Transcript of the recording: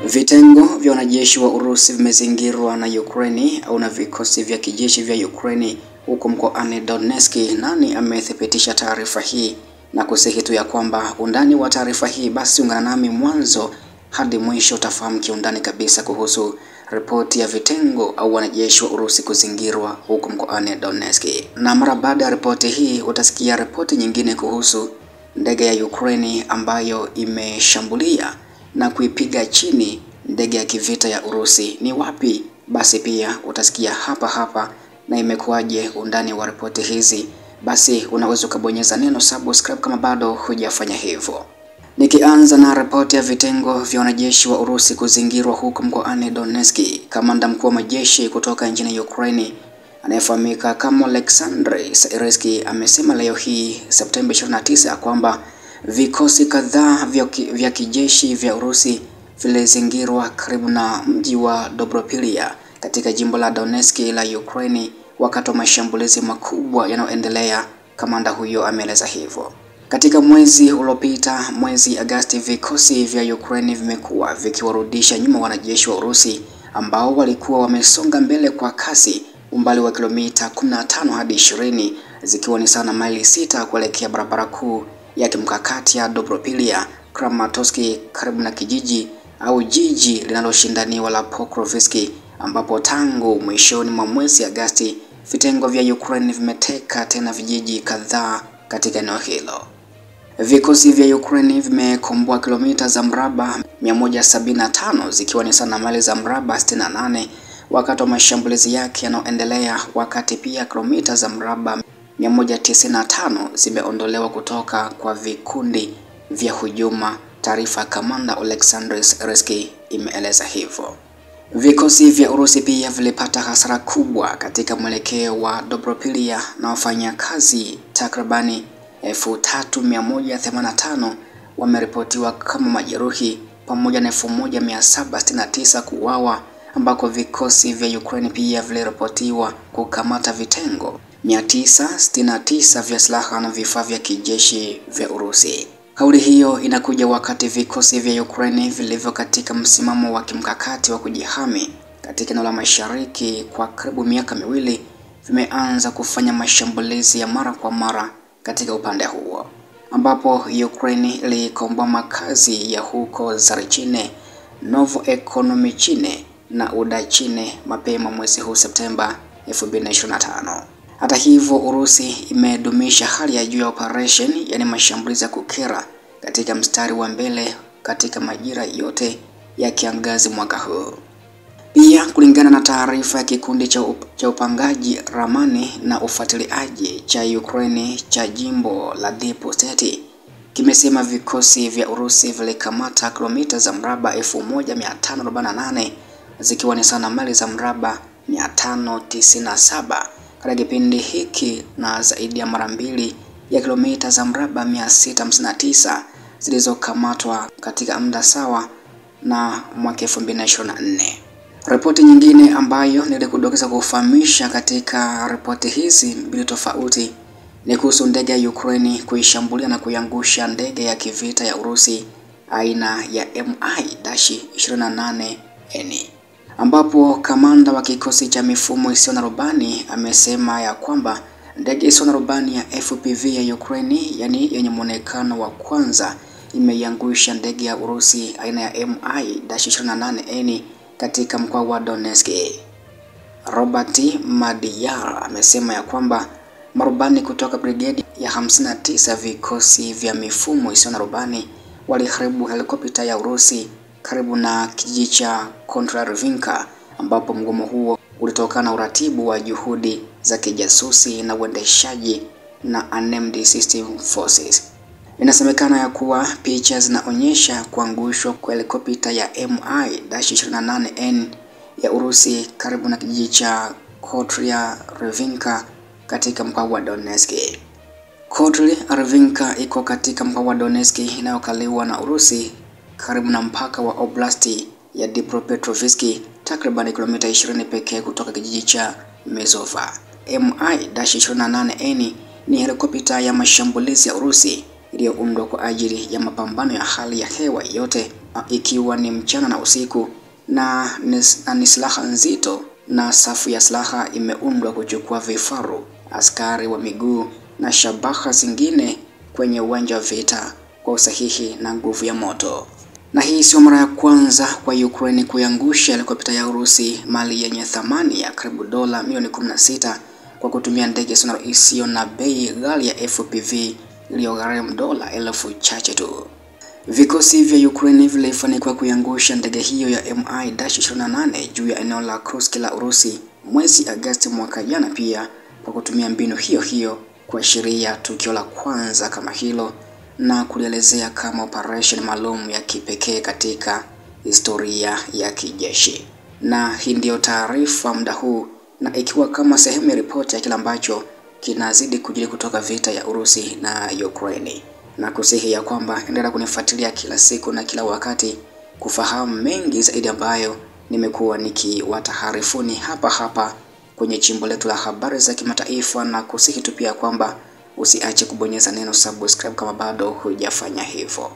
Vitengo vya wanajeshi wa Urusi vimezingirwa na Ukraine au na vikosi vya kijeshi vya Ukraine huko mkoani Donetsk. Nani amethibitisha taarifa hii na kusihi tu ya kwamba undani wa taarifa hii? Basi ungana nami mwanzo hadi mwisho utafahamu kiundani kabisa kuhusu ripoti ya vitengo au wanajeshi wa Urusi kuzingirwa huko mkoani Donetsk. Na mara baada ya ripoti hii utasikia ripoti nyingine kuhusu ndege ya Ukraine ambayo imeshambulia na kuipiga chini ndege ya kivita ya Urusi. Ni wapi? Basi pia utasikia hapa na imekuwaje undani wa ripoti hizi. Basi unaweza kubonyeza neno subscribe kama bado hujafanya hivyo. Nikianza na ripoti ya vitengo vya wanajeshi wa Urusi kuzingirwa huko mkoani Donetsk. Kamanda mkuu wa majeshi kutoka nchini Ukraine anayefahamika kama Oleksandr Syrskyi amesema leo hii Septemba 29 kwamba vikosi kadhaa vya kijeshi vya Urusi vilizingirwa karibu na mji wa Dobropilya katika jimbo la Donetsk la Ukraine wakati wa mashambulizi makubwa yanayoendelea. Kamanda huyo ameeleza hivyo. Katika mwezi uliopita, mwezi Agosti, vikosi vya Ukraine vimekuwa vikiwarudisha nyuma wanajeshi wa Urusi ambao walikuwa wamesonga mbele kwa kasi umbali wa kilomita 15 hadi 20 zikiwa ni sana maili 6 kuelekea barabara kuu ya kimkakati ya Dobropilya Kramatorsk karibu na kijiji au jiji linaloshindaniwa la Pokrovsk, ambapo tangu mwishoni mwa mwezi Agosti vitengo vya Ukraine vimeteka tena vijiji kadhaa katika eneo hilo. Vikosi vya Ukraine vimekomboa kilomita za mraba 175 zikiwa ni sana maili za mraba 68 wakati wa mashambulizi yake yanayoendelea, wakati pia kilomita za mraba 195 zimeondolewa kutoka kwa vikundi vya hujuma. Taarifa kamanda Oleksandr Syrskyi imeeleza hivyo. Vikosi vya Urusi pia vilipata hasara kubwa katika mwelekeo wa Dobropilya na wafanyakazi takribani 3185 wameripotiwa kama majeruhi pamoja na 1769 kuuawa, ambako vikosi vya Ukraine pia viliripotiwa kukamata vitengo 969 vya silaha na vifaa vya kijeshi vya Urusi. Kauli hiyo inakuja wakati vikosi vya Ukraine vilivyo katika msimamo wa kimkakati wa kujihami katika eneo la mashariki kwa karibu miaka miwili vimeanza kufanya mashambulizi ya mara kwa mara katika upande huo, ambapo Ukraine ilikomboa makazi ya huko Zarichine, Novoekonomichine na Udachine mapema mwezi huu Septemba 2025. Hata hivyo, Urusi imedumisha hali ya juu ya operation, yani mashambulizi ya kukera katika mstari wa mbele katika majira yote ya kiangazi mwaka huu. Pia kulingana na taarifa ya kikundi cha upangaji ramani na ufuatiliaji cha Ukraine cha jimbo la Deep State, kimesema vikosi vya Urusi vilikamata kilomita za mraba 1548 zikiwa ni sana maili za mraba 597 katika kipindi hiki na zaidi ya mara mbili ya kilomita za mraba 659 zilizokamatwa katika muda sawa na mwaka 2024. Ripoti nyingine ambayo nilikudokeza kufahamisha katika ripoti hizi mbili tofauti ni kuhusu ndege ya Ukraine kuishambulia na kuyangusha ndege ya kivita ya Urusi aina ya Mi-28N, ambapo kamanda wa kikosi cha mifumo isiyo na rubani amesema ya kwamba ndege isiyo na rubani ya FPV ya Ukraine, yani yenye muonekano wa kwanza, imeiangusha ndege ya Urusi aina ya Mi-28N katika mkoa wa Donetsk. Robert Madiyar amesema ya kwamba marubani kutoka brigedi ya 59 vikosi vya mifumo isiyo na rubani waliharibu helikopta ya Urusi karibu na kijiji cha Kontrarvinka, ambapo mgomo huo ulitokana na uratibu wa juhudi za kijasusi na uendeshaji na unmanned system forces. Inasemekana ya kuwa picha zinaonyesha kuangushwa kwa helikopta ya Mi-28N ya Urusi karibu na kijiji cha Kontrarvinka katika mkoa wa Donetsk. Kontrarvinka iko katika mkoa wa Donetsk inayokaliwa na Urusi karibu na mpaka wa oblasti ya Dnipropetrovsk, takriban kilomita 20 pekee kutoka kijiji cha Mezova. Mi-28N ni helikopta ya mashambulizi ya Urusi iliyoundwa kwa ajili ya mapambano ya hali ya hewa yote, ikiwa ni mchana na usiku, na ni silaha nzito, na safu ya silaha imeundwa kuchukua vifaru, askari wa miguu na shabaha zingine kwenye uwanja wa vita kwa usahihi na nguvu ya moto. Na hii sio mara ya kwanza kwa Ukraine kuangusha helikopta ya Urusi, mali yenye thamani ya karibu dola milioni 16 kwa kutumia ndege isiyo na bei ghali ya FPV iliyogharimu dola elfu chache tu. Vikosi vya Ukraine vilifanikiwa kuangusha ndege hiyo ya Mi-28 juu ya eneo la Kursk la Urusi mwezi Agosti mwaka jana, pia kwa kutumia mbinu hiyo hiyo kuashiria tukio la kwanza kama hilo na kulielezea kama operation maalum ya kipekee katika historia ya kijeshi. Na hii ndiyo taarifa muda huu, na ikiwa kama sehemu ya ripoti ya kile ambacho kinazidi kujiri kutoka vita ya Urusi na Ukraine, na kusihi ya kwamba endelea kunifuatilia kila siku na kila wakati kufahamu mengi zaidi ambayo nimekuwa nikiwataharifuni hapa kwenye chimbo letu la habari za kimataifa, na kusihi tu pia kwamba usiache kubonyeza neno subscribe kama bado hujafanya hivyo.